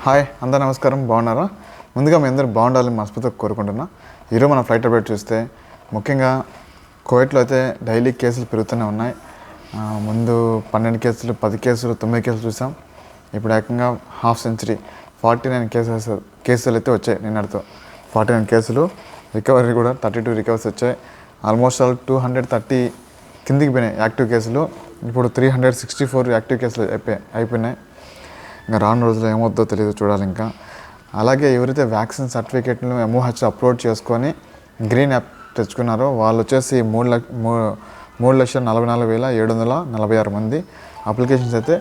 Hi అందరూ నమస్కారం, బాగున్నారా? ముందుగా మీ అందరూ బాగుండాలని మనస్ఫూర్తిగా కోరుకుంటున్నా. ఈరోజు మన ఫ్లైట్ అప్డేట్ చూస్తే ముఖ్యంగా కువైట్లో అయితే డైలీ కేసులు పెరుగుతూనే ఉన్నాయి. ముందు 12 కేసులు, 10 కేసులు, 9 కేసులు చూసాం. ఇప్పుడు ఏకంగా హాఫ్ సెంచరీ 49 కేసులు అయితే వచ్చాయి. నిన్నటితో 49 కేసులు, రికవరీ కూడా 32 రికవర్స్ వచ్చాయి. ఆల్మోస్ట్ ఆల్ 230 కిందికి పోయినాయి యాక్టివ్ కేసులు. ఇప్పుడు 364 యాక్టివ్ కేసులు అయిపోయినాయి. ఇంకా రాను రోజుల్లో ఏమవుద్దో తెలియదు, చూడాలి ఇంకా. అలాగే ఎవరైతే వ్యాక్సిన్ సర్టిఫికేట్ను MOH అప్లోడ్ చేసుకొని గ్రీన్ యాప్ తెచ్చుకున్నారో వాళ్ళు వచ్చేసి 3,44,746 మంది అప్లికేషన్స్ అయితే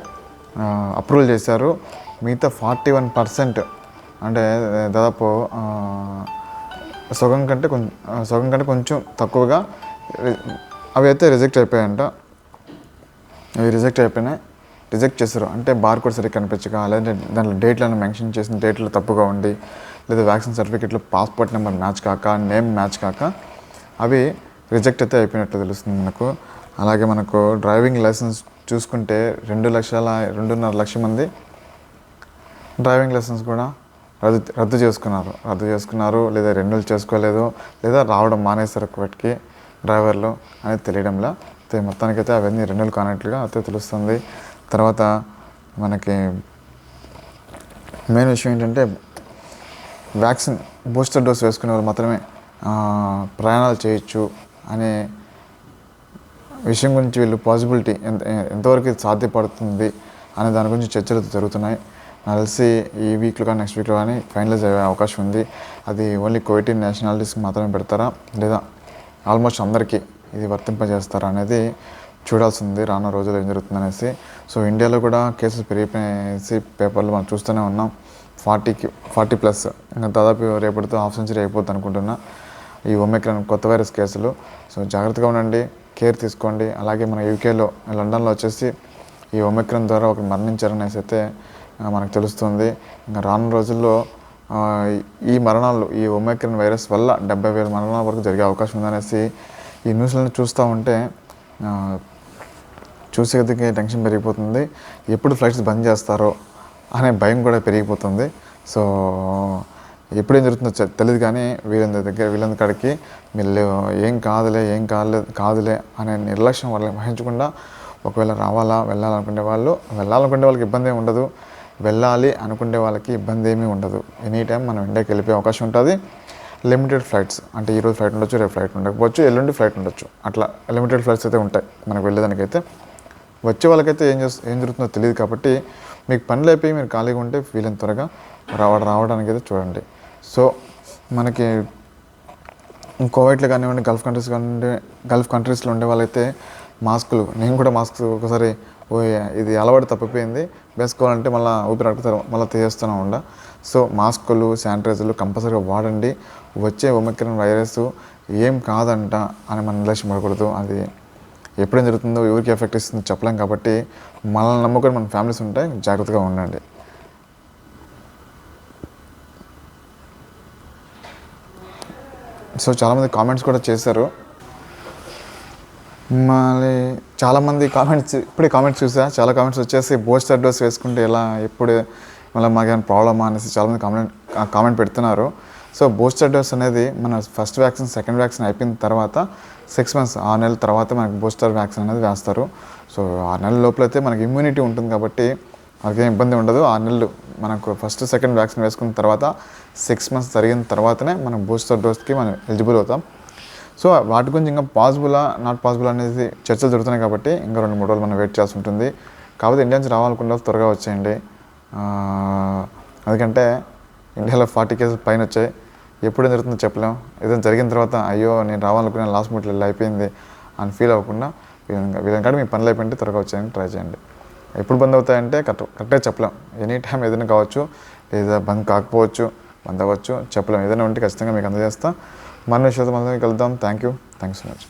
అప్రూవల్ చేశారు. మిగతా 41% అంటే దాదాపు సగం కంటే కొంచెం తక్కువగా అవి అయితే రిజెక్ట్ అయిపోయాయంట. అవి రిజెక్ట్ చేశారు అంటే బార్ కోడ్ సరిగ్గా కనిపించక, లేదంటే దాంట్లో డేట్లను మెన్షన్ చేసిన డేట్లు తప్పుగా ఉండి, లేదా వ్యాక్సిన్ సర్టిఫికేట్లో పాస్పోర్ట్ నెంబర్ మ్యాచ్ కాక, నేమ్ మ్యాచ్ కాక అవి రిజెక్ట్ అయితే అయిపోయినట్లు తెలుస్తుంది మనకు. అలాగే మనకు డ్రైవింగ్ లైసెన్స్ చూసుకుంటే 2,02,5 లక్షల మంది డ్రైవింగ్ లైసెన్స్ కూడా రద్దు చేసుకున్నారు, లేదా రెన్యూల్ చేసుకోలేదు, లేదా రావడం మానేశారు ఒకటికి డ్రైవర్లు అనేది తెలియడంలా. మొత్తానికైతే అవన్నీ రెన్యూల్ కానట్లుగా అయితే తెలుస్తుంది. తర్వాత మనకి మెయిన్ విషయం ఏంటంటే వ్యాక్సిన్ బూస్టర్ డోస్ వేసుకునే వాళ్ళు మాత్రమే ప్రయాణాలు చేయొచ్చు అనే విషయం గురించి వీళ్ళు పాసిబిలిటీ ఎంతవరకు ఇది సాధ్యపడుతుంది అనే దాని గురించి చర్చలు జరుగుతున్నాయి. నాకు తెలిసి ఈ వీక్లో కానీ నెక్స్ట్ వీక్లో కానీ ఫైనలైజ్ అయ్యే అవకాశం ఉంది. అది ఓన్లీ కోవిడ్ నేషనాలిటీస్కి మాత్రమే పెడతారా, లేదా ఆల్మోస్ట్ అందరికీ ఇది వర్తింపజేస్తారా అనేది చూడాల్సి ఉంది రానున్న రోజుల్లో ఏం జరుగుతుందనేసి. సో ఇండియాలో కూడా కేసులు పెరిగిపోయేసి పేపర్లు మనం చూస్తూనే ఉన్నాం. 40+ ఇంకా దాదాపు రేపటితో హాఫ్ సెంచరీ అయిపోద్ది అనుకుంటున్నా ఈ ఒమిక్రాన్ కొత్త వైరస్ కేసులు. సో జాగ్రత్తగా ఉండండి, కేర్ తీసుకోండి. అలాగే మన యూకేలో, లండన్లో వచ్చేసి ఈ ఒమిక్రాన్ ద్వారా ఒకరు మరణించారనేసి అయితే మనకు తెలుస్తుంది. ఇంకా రానున్న రోజుల్లో ఈ మరణాలు ఈ ఒమిక్రాన్ వైరస్ వల్ల 70,000 మరణాల వరకు జరిగే అవకాశం ఉందనేసి ఈ న్యూస్లను చూస్తూ ఉంటే చూసేందుకే టెన్షన్ పెరిగిపోతుంది. ఎప్పుడు ఫ్లైట్స్ బంద్ చేస్తారో అనే భయం కూడా పెరిగిపోతుంది. సో ఎప్పుడేం జరుగుతుందో తెలియదు, కానీ వీళ్ళందరి కాడికి వీళ్ళు ఏం కాదులే అనే నిర్లక్ష్యం వాళ్ళని వహించకుండా, ఒకవేళ వెళ్ళాలనుకునే వాళ్ళకి ఇబ్బంది ఏమి ఉండదు, వెళ్ళాలి అనుకునే వాళ్ళకి ఇబ్బంది ఏమీ ఉండదు. ఎనీ టైం మనం ఇండియాకి వెళ్ళిపోయే అవకాశం ఉంటుంది. లిమిటెడ్ ఫ్లైట్స్ అంటే ఈరోజు ఫ్లైట్ ఉండొచ్చు, రేపు ఫ్లైట్ ఉండకపోవచ్చు, ఎల్లుండి ఫ్లైట్ ఉండొచ్చు. అట్లా లిమిటెడ్ ఫ్లైట్స్ అయితే ఉంటాయి మనకు వెళ్ళేదానికైతే. వచ్చే వాళ్ళకైతే ఏం జరుగుతుందో తెలియదు, కాబట్టి మీకు పనులు అయిపోయి మీరు ఖాళీగా ఉంటే వీళ్ళని త్వరగా రావడానికి అయితే చూడండి. సో మనకి కోవిడ్లో కానివ్వండి, గల్ఫ్ కంట్రీస్లో ఉండే వాళ్ళైతే మాస్కులు, నేను కూడా మాస్క్ ఒకసారి ఇది అలవాటు తప్పిపోయింది, వేసుకోవాలంటే మళ్ళీ ఊపిరాడతారు, మళ్ళీ తీసేస్తూనే ఉండ. సో మాస్కులు, శానిటైజర్లు కంపల్సరీగా వాడండి. వచ్చే ఒమిక్రాన్ వైరస్ ఏం కాదంట అని మనం నిర్లక్ష్యం పడకూడదు. అది ఎప్పుడేం జరుగుతుందో, ఎవరికి ఎఫెక్ట్ ఇస్తుందో చెప్పలేం, కాబట్టి మనల్ని నమ్ముకొని మన ఫ్యామిలీస్ ఉంటాయి, జాగ్రత్తగా ఉండండి. సో చాలామంది కామెంట్స్ కూడా చేశారు. మళ్ళీ చాలామంది ఇప్పుడే కామెంట్స్ చూసా, చాలా కామెంట్స్ వచ్చేసి బూస్టర్ డోస్ వేసుకుంటే ఎలా, ఎప్పుడు మళ్ళీ మాకేమైనా ప్రాబ్లమా అనేసి చాలామంది కామెంట్ పెడుతున్నారు. సో బూస్టర్ డోస్ అనేది మన ఫస్ట్ వ్యాక్సిన్, సెకండ్ వ్యాక్సిన్ అయిపోయిన తర్వాత 6 months 6 నెలల తర్వాత మనకు బూస్టర్ వ్యాక్సిన్ అనేది వేస్తారు. సో 6 నెలల లోపలైతే మనకి ఇమ్యూనిటీ ఉంటుంది, కాబట్టి మనకేం ఇబ్బంది ఉండదు. 6 నెలలు మనకు ఫస్ట్ సెకండ్ వ్యాక్సిన్ వేసుకున్న తర్వాత 6 months జరిగిన తర్వాతనే మనం బూస్టర్ డోస్కి మనం ఎలిజిబుల్ అవుతాం. సో వాటి గురించి ఇంకా నాట్ పాసిబుల్ అనేది చర్చలు జరుగుతున్నాయి, కాబట్టి ఇంకా 2-3 రోజులు మనం వెయిట్ చేయాల్సి ఉంటుంది. కాకపోతే ఇండియా నుంచి రావాలనుకున్న త్వరగా వచ్చేయండి. ఎందుకంటే ఇండియాలో 40 కేసులు పైన వచ్చాయి. ఎప్పుడు జరుగుతుందో చెప్పలేం. ఏదైనా జరిగిన తర్వాత అయ్యో నేను రావాలనుకున్న లాస్ట్ మినిట్లో అయిపోయింది అని ఫీల్ అవ్వకుండా వీళ్ళని కాదు మీ పనులు అయిపోయింటే త్వరగా వచ్చేయండి, ట్రై చేయండి. ఎప్పుడు బంద్ అవుతాయంటే కరెక్ట్గా చెప్పలేం. ఎనీ టైం ఏదైనా కావచ్చు, లేదా బంద్ కాకపోవచ్చు, బంద్ అవ్వచ్చు, చెప్పలేం. ఏదైనా ఉంటే ఖచ్చితంగా మీకు అందజేస్తా. మన విషయాలతో మనం కలుద్దాం. Thank you so much.